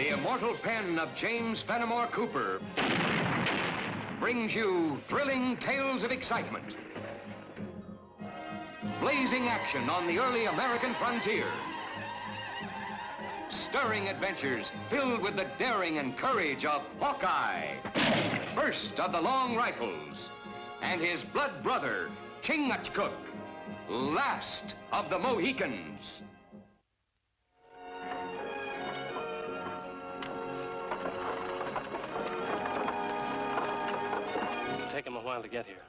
The immortal pen of James Fenimore Cooper brings you thrilling tales of excitement, blazing action on the early American frontier, stirring adventures filled with the daring and courage of Hawkeye, first of the long rifles, and his blood brother, Chingachgook, last of the Mohicans. It'll take them a while to get here.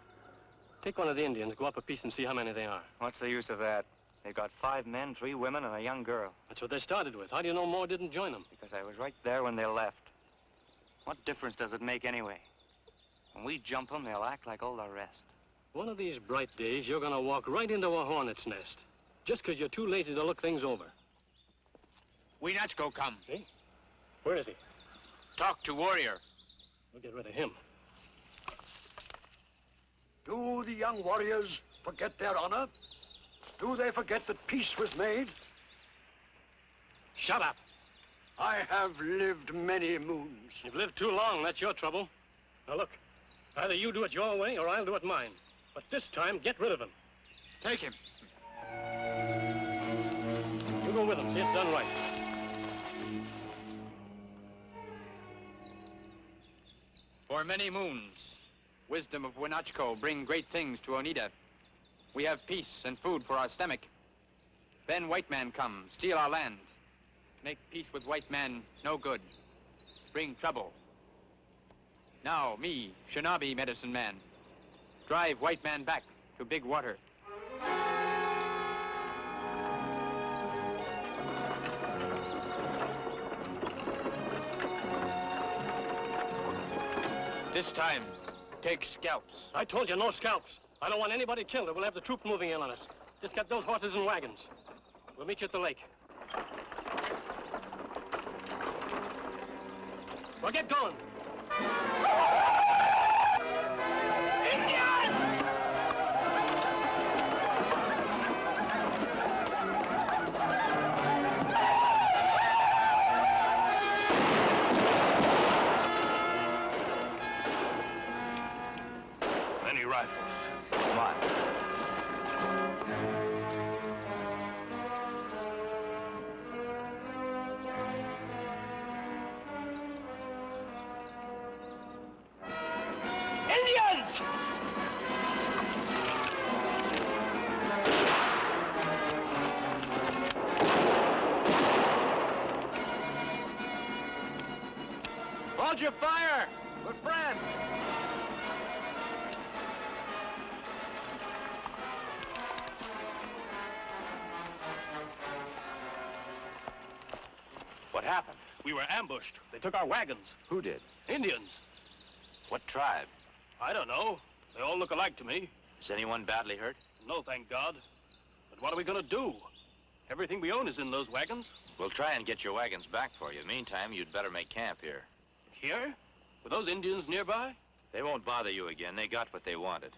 Take one of the Indians, go up a piece and see how many they are. What's the use of that? They've got 5 men, 3 women, and a young girl. That's what they started with. How do you know more didn't join them? Because I was right there when they left. What difference does it make anyway? When we jump them, they'll act like all the rest. One of these bright days, you're gonna walk right into a hornet's nest. Just because you're too lazy to look things over. Winachko come. Eh? Where is he? Talk to warrior. We'll get rid of him. Do the young warriors forget their honor? Do they forget that peace was made? Shut up. I have lived many moons. You've lived too long, that's your trouble. Now look, either you do it your way or I'll do it mine. But this time, get rid of him. Take him. You go with him, see it's done right. For many moons, wisdom of Winachko bring great things to Oneida. We have peace and food for our stomach. Then white man come, steal our land. Make peace with white man, no good. Bring trouble. Now, me, Shinobi medicine man, drive white man back to big water. This time, take scalps. I told you, no scalps. I don't want anybody killed or we'll have the troops moving in on us. Just get those horses and wagons. We'll meet you at the lake. Well, get going. Many rifles. Come on. Indians! Hold your fire! We're friends! What happened? We were ambushed. They took our wagons. Who did? Indians. What tribe? I don't know. They all look alike to me. Is anyone badly hurt? No, thank God. But what are we gonna do? Everything we own is in those wagons. We'll try and get your wagons back for you. Meantime, you'd better make camp here. Here? With those Indians nearby? They won't bother you again. They got what they wanted.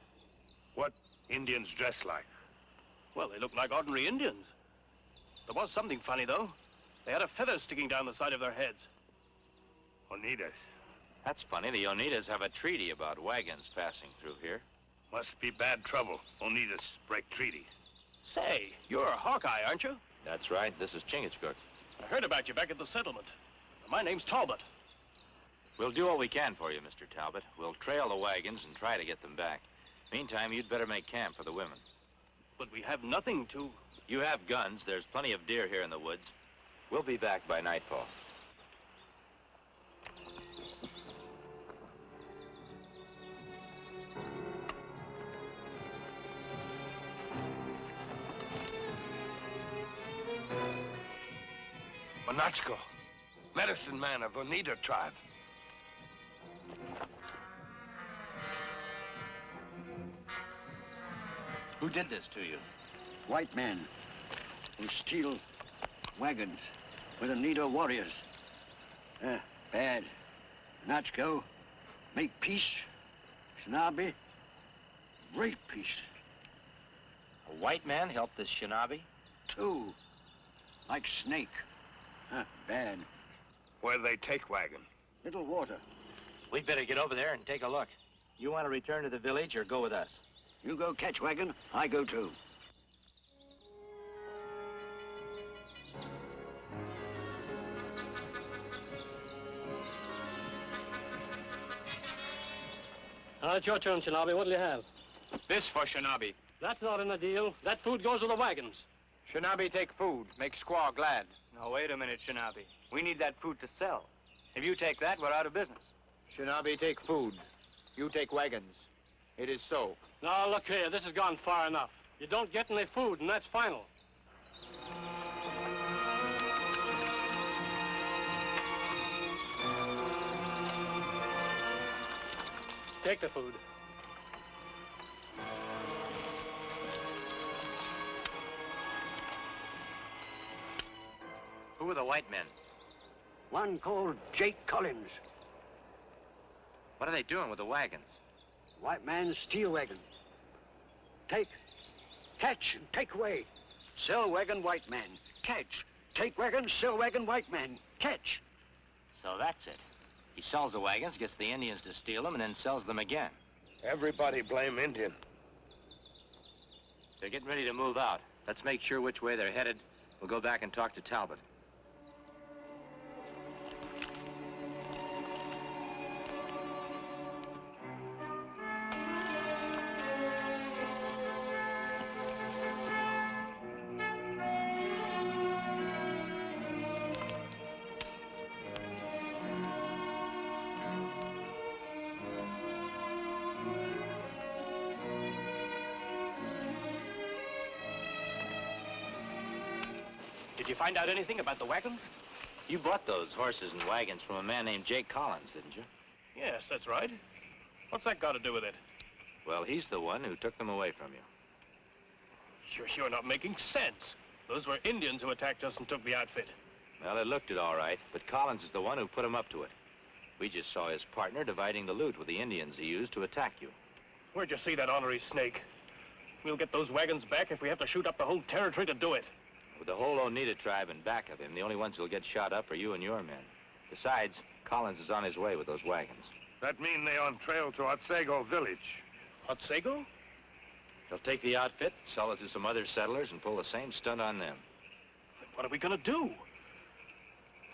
What Indians dress like? Well, they look like ordinary Indians. There was something funny, though. They had a feather sticking down the side of their heads. Oneidas. That's funny. The Oneidas have a treaty about wagons passing through here. Must be bad trouble. Oneidas break treaty. Say, you're a Hawkeye, aren't you? That's right. This is Chingachgook. I heard about you back at the settlement. My name's Talbot. We'll do what we can for you, Mr. Talbot. We'll trail the wagons and try to get them back. Meantime, you'd better make camp for the women. But we have nothing to... You have guns. There's plenty of deer here in the woods. We'll be back by nightfall. Monachko, medicine man of Oneida tribe. Who did this to you? White men who steal wagons with Oneida warriors. Bad. Monachko, make peace. Shinobi, break peace. A white man helped this shinobi? 2, like snake. Bad. Where'd they take wagon? Little water. We'd better get over there and take a look. You want to return to the village or go with us? You go catch wagon, I go too. It's your turn, Shinobi. What'll you have? This for Shinobi. That's not in the deal. That food goes with the wagons. Shinobi take food. Make squaw glad. Now, wait a minute, Shinobi. We need that food to sell. If you take that, we're out of business. Shinobi take food. You take wagons. It is so. Now, look here. This has gone far enough. You don't get any food, and that's final. Take the food. Who are the white men? One called Jake Collins. What are they doing with the wagons? White man's steel wagon. Catch, and take away. Sell wagon, white man. Catch. Take wagon, sell wagon, white man. Catch. So that's it. He sells the wagons, gets the Indians to steal them, and then sells them again. Everybody blame Indian. They're getting ready to move out. Let's make sure which way they're headed. We'll go back and talk to Talbot. Did you find out anything about the wagons? You bought those horses and wagons from a man named Jake Collins, didn't you? Yes, that's right. What's that got to do with it? Well, he's the one who took them away from you. You're not making sense. Those were Indians who attacked us and took the outfit. Well, it looked it all right, but Collins is the one who put him up to it. We just saw his partner dividing the loot with the Indians he used to attack you. Where'd you see that ornery snake? We'll get those wagons back if we have to shoot up the whole territory to do it. With the whole Oneida tribe in back of him, the only ones who'll get shot up are you and your men. Besides, Collins is on his way with those wagons. That mean they on trail to Otsego village. Otsego? He'll take the outfit, sell it to some other settlers, and pull the same stunt on them. Then what are we gonna do?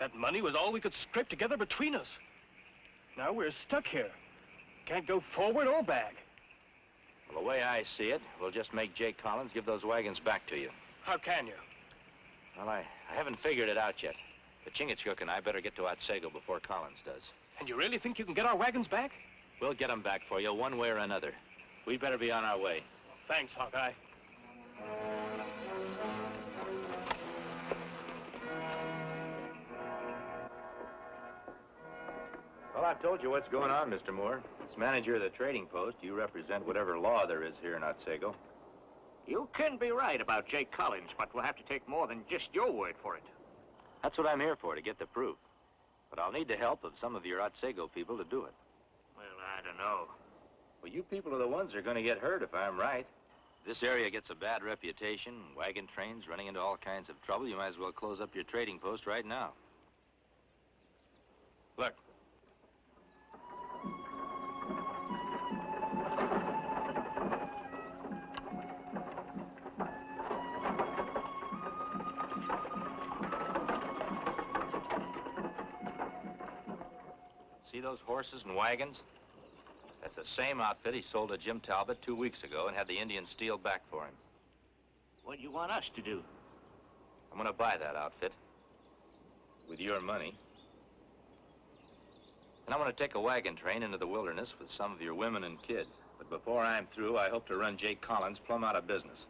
That money was all we could scrape together between us. Now we're stuck here. Can't go forward or back. Well, the way I see it, we'll just make Jake Collins give those wagons back to you. How can you? Well, I haven't figured it out yet. But Chingachgook and I better get to Otsego before Collins does. And you really think you can get our wagons back? We'll get them back for you one way or another. We'd better be on our way. Thanks, Hawkeye. Well, I've told you what's going on, Mr. Moore. As manager of the trading post, you represent whatever law there is here in Otsego. You can be right about Jake Collins, but we'll have to take more than just your word for it. That's what I'm here for, to get the proof. But I'll need the help of some of your Otsego people to do it. Well, I don't know. Well, you people are the ones who are going to get hurt if I'm right. If this area gets a bad reputation, wagon trains running into all kinds of trouble, you might as well close up your trading post right now. Look. See those horses and wagons? That's the same outfit he sold to Jim Talbot 2 weeks ago and had the Indians steal back for him. What do you want us to do? I'm gonna buy that outfit. With your money. And I'm gonna take a wagon train into the wilderness with some of your women and kids. But before I'm through, I hope to run Jake Collins plumb out of business.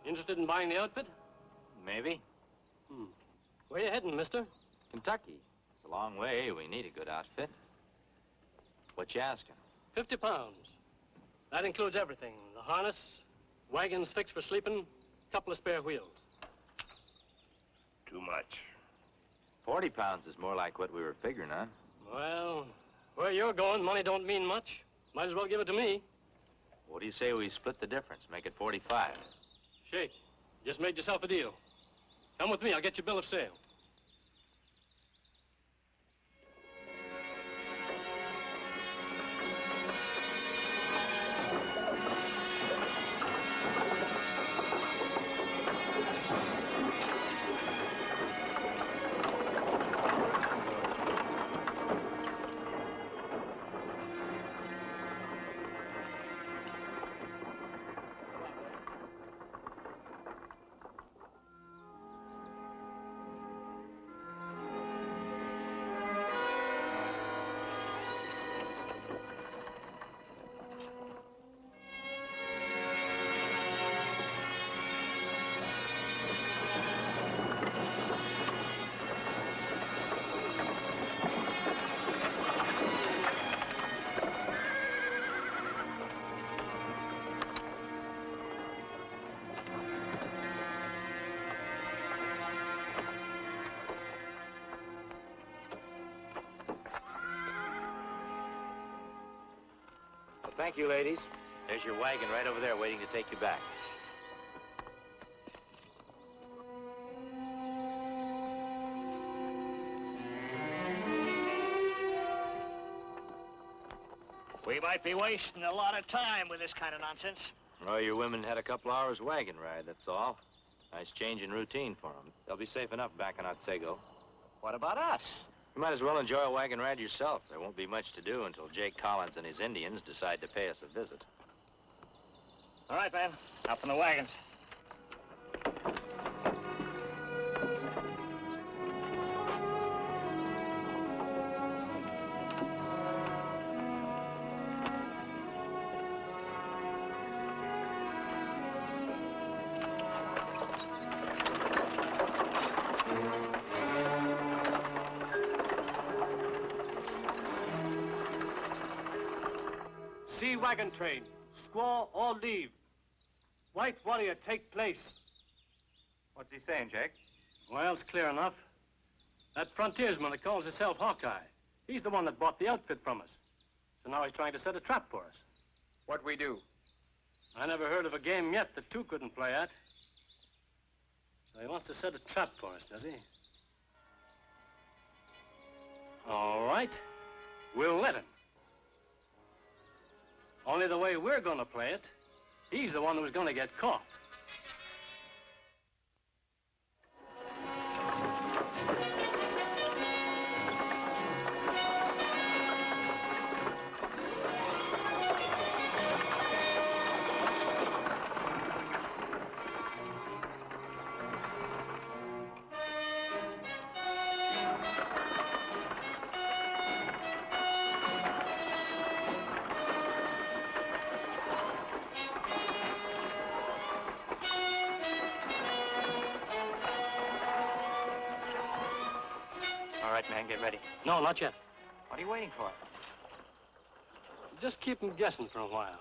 Interested in buying the outfit? Maybe. Where you heading, mister? Kentucky. It's a long way. We need a good outfit. What you asking? 50 pounds. That includes everything. The harness, wagons fixed for sleeping, couple of spare wheels. Too much. 40 pounds is more like what we were figuring on. Well, where you're going, money don't mean much. Might as well give it to me. What do you say we split the difference, make it 45? Shake. Just made yourself a deal. Come with me, I'll get you a bill of sale. Thank you, ladies. There's your wagon right over there waiting to take you back. We might be wasting a lot of time with this kind of nonsense. Oh, your women had a couple hours wagon ride, that's all. Nice change in routine for them. They'll be safe enough back in Otsego. What about us? You might as well enjoy a wagon ride yourself. There won't be much to do until Jake Collins and his Indians decide to pay us a visit. All right, man. Up in the wagons. Sea wagon train. Squaw all leave. White warrior take place. What's he saying, Jake? Well, it's clear enough. That frontiersman that calls himself Hawkeye. He's the one that bought the outfit from us. So now he's trying to set a trap for us. What we do? I never heard of a game yet that two couldn't play at. So he wants to set a trap for us, does he? All right. We'll let him. Only the way we're gonna play it, he's the one who's gonna get caught. All right, man, get ready. No, not yet. What are you waiting for? Just keep him guessing for a while.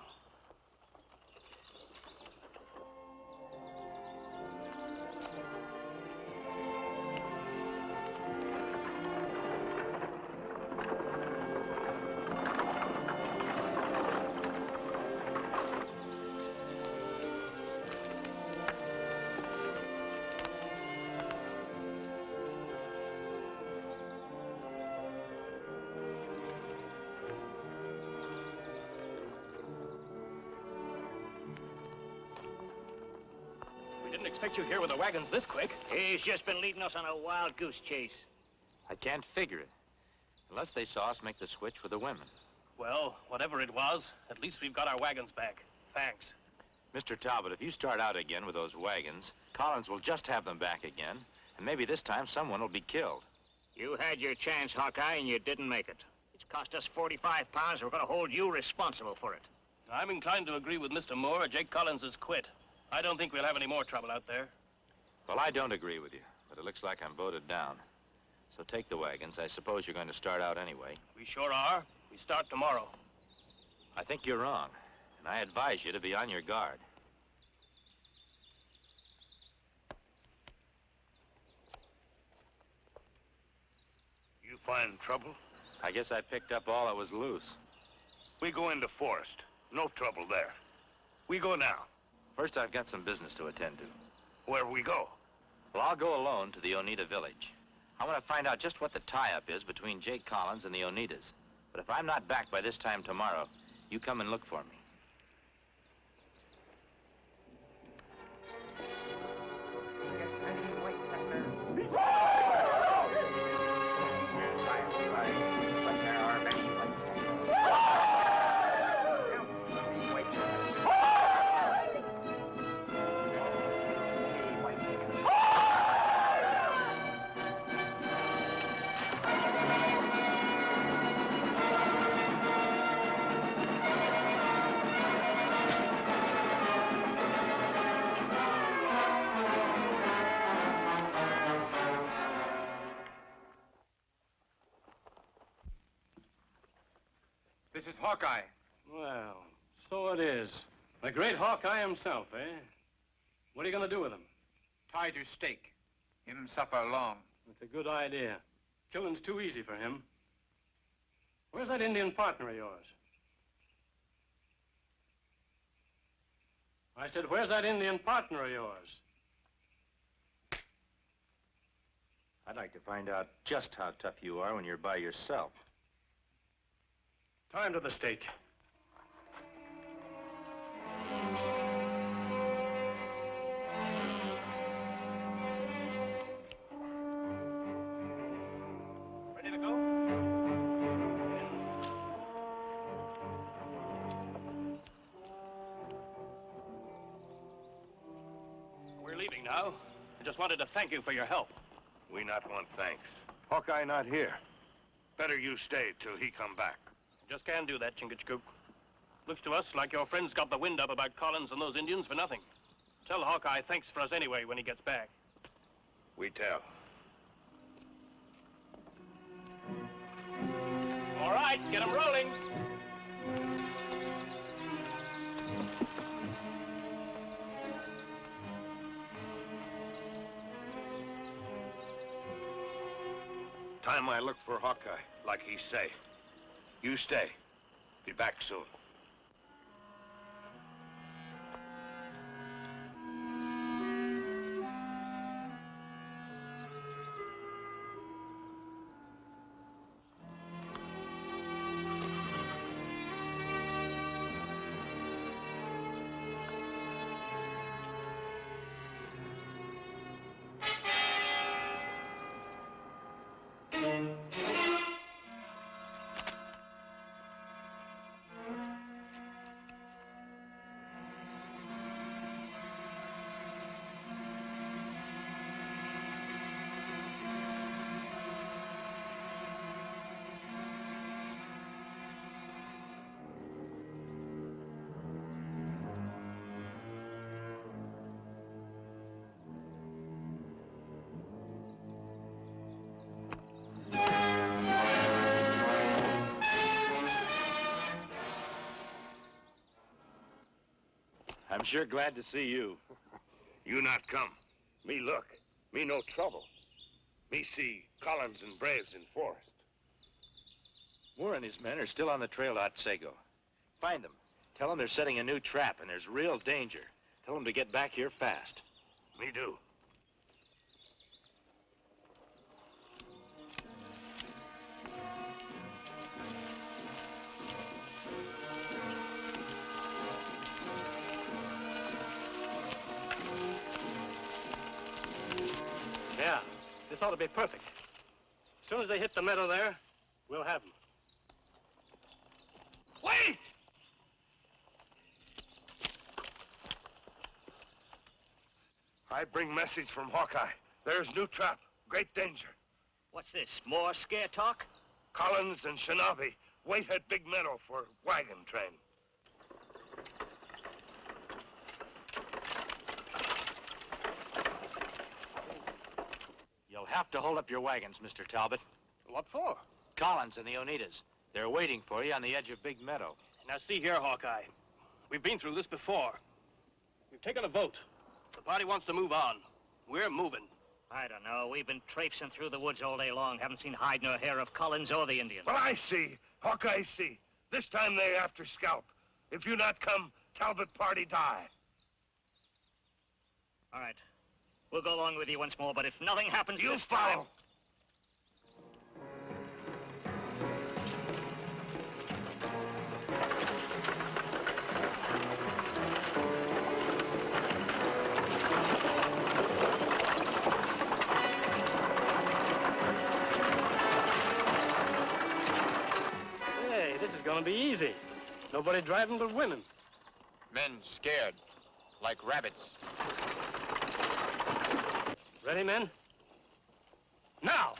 Didn't expect you here with the wagons this quick. He's just been leading us on a wild goose chase. I can't figure it. Unless they saw us make the switch with the women. Well, whatever it was, at least we've got our wagons back. Thanks. Mr. Talbot, if you start out again with those wagons, Collins will just have them back again, and maybe this time someone will be killed. You had your chance, Hawkeye, and you didn't make it. It's cost us 45 pounds. We're going to hold you responsible for it. I'm inclined to agree with Mr. Moore. Jake Collins has quit. I don't think we'll have any more trouble out there. Well, I don't agree with you, but it looks like I'm voted down. So take the wagons. I suppose you're going to start out anyway. We sure are. We start tomorrow. I think you're wrong, and I advise you to be on your guard. You find trouble? I guess I picked up all that was loose. We go into forest. No trouble there. We go now. First, I've got some business to attend to. Where we go? Well, I'll go alone to the Oneida village. I want to find out just what the tie-up is between Jake Collins and the Oneidas. But if I'm not back by this time tomorrow, you come and look for me. This is Hawkeye. Well, so it is. The great Hawkeye himself, eh? What are you going to do with him? Tie to stake. Him suffer long. That's a good idea. Killing's too easy for him. Where's that Indian partner of yours? I said, where's that Indian partner of yours? I'd like to find out just how tough you are when you're by yourself. Time to the stake. Ready to go? We're leaving now. I just wanted to thank you for your help. We not want thanks. Hawkeye not here. Better you stay till he come back. Just can't do that, Chingachgook. Looks to us like your friends got the wind up about Collins and those Indians for nothing. Tell Hawkeye thanks for us anyway when he gets back. We tell. All right, get him rolling. Time I look for Hawkeye, like he say. You stay. Be back soon. I'm sure glad to see you. You not come. Me look. Me no trouble. Me see Collins and Braves in forest. Moore and his men are still on the trail to Otsego. Find them. Tell them they're setting a new trap and there's real danger. Tell them to get back here fast. Me do. Yeah, this ought to be perfect. As soon as they hit the meadow there, we'll have them. Wait! I bring message from Hawkeye. There's new trap. Great danger. What's this, more scare talk? Collins and Shinobi wait at Big Meadow for wagon train. have to hold up your wagons, Mr. Talbot. What for? Collins and the Oneidas. They're waiting for you on the edge of Big Meadow. Now, see here, Hawkeye. We've been through this before. We've taken a vote. The party wants to move on. We're moving. I don't know. We've been traipsing through the woods all day long. Haven't seen hide nor hair of Collins or the Indians. Well, I see. Hawkeye see. This time they after scalp. If you not come, Talbot party die. All right. We'll go along with you once more, but if nothing happens You this follow. time... Hey, this is gonna be easy. Nobody driving but women. Men scared, like rabbits. Ready, men? Now!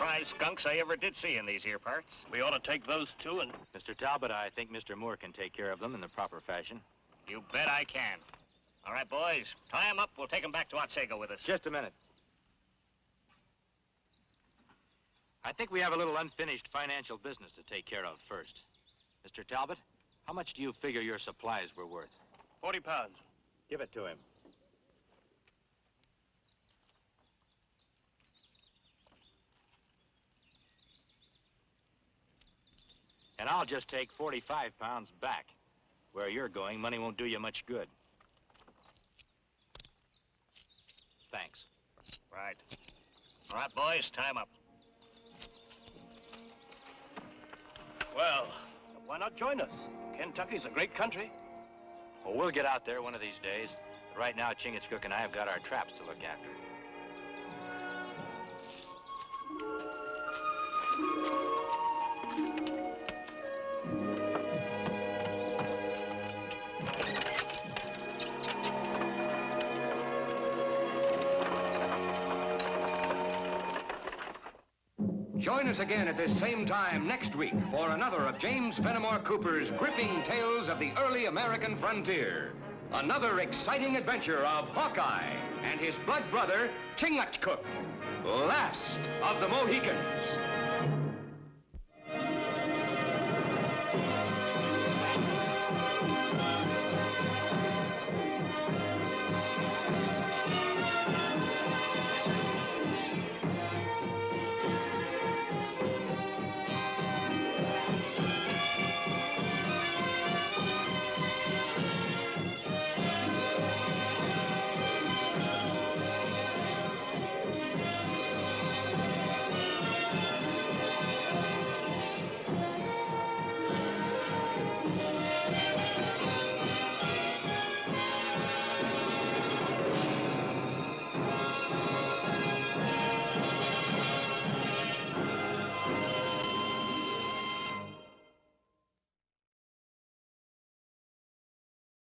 Prize skunks I ever did see in these here parts. We ought to take those two and... Mr. Talbot, I think Mr. Moore can take care of them in the proper fashion. You bet I can. All right, boys, tie them up. We'll take them back to Otsego with us. Just a minute. I think we have a little unfinished financial business to take care of first. Mr. Talbot, how much do you figure your supplies were worth? 40 pounds. Give it to him. And I'll just take 45 pounds back. Where you're going, money won't do you much good. Thanks. Right. All right, boys, tie 'em up. Well, why not join us? Kentucky's a great country. Well, we'll get out there one of these days. But right now, Chingachgook and I have got our traps to look after. Join us again at this same time next week for another of James Fenimore Cooper's gripping tales of the early American frontier. Another exciting adventure of Hawkeye and his blood brother, Chingachgook, last of the Mohicans.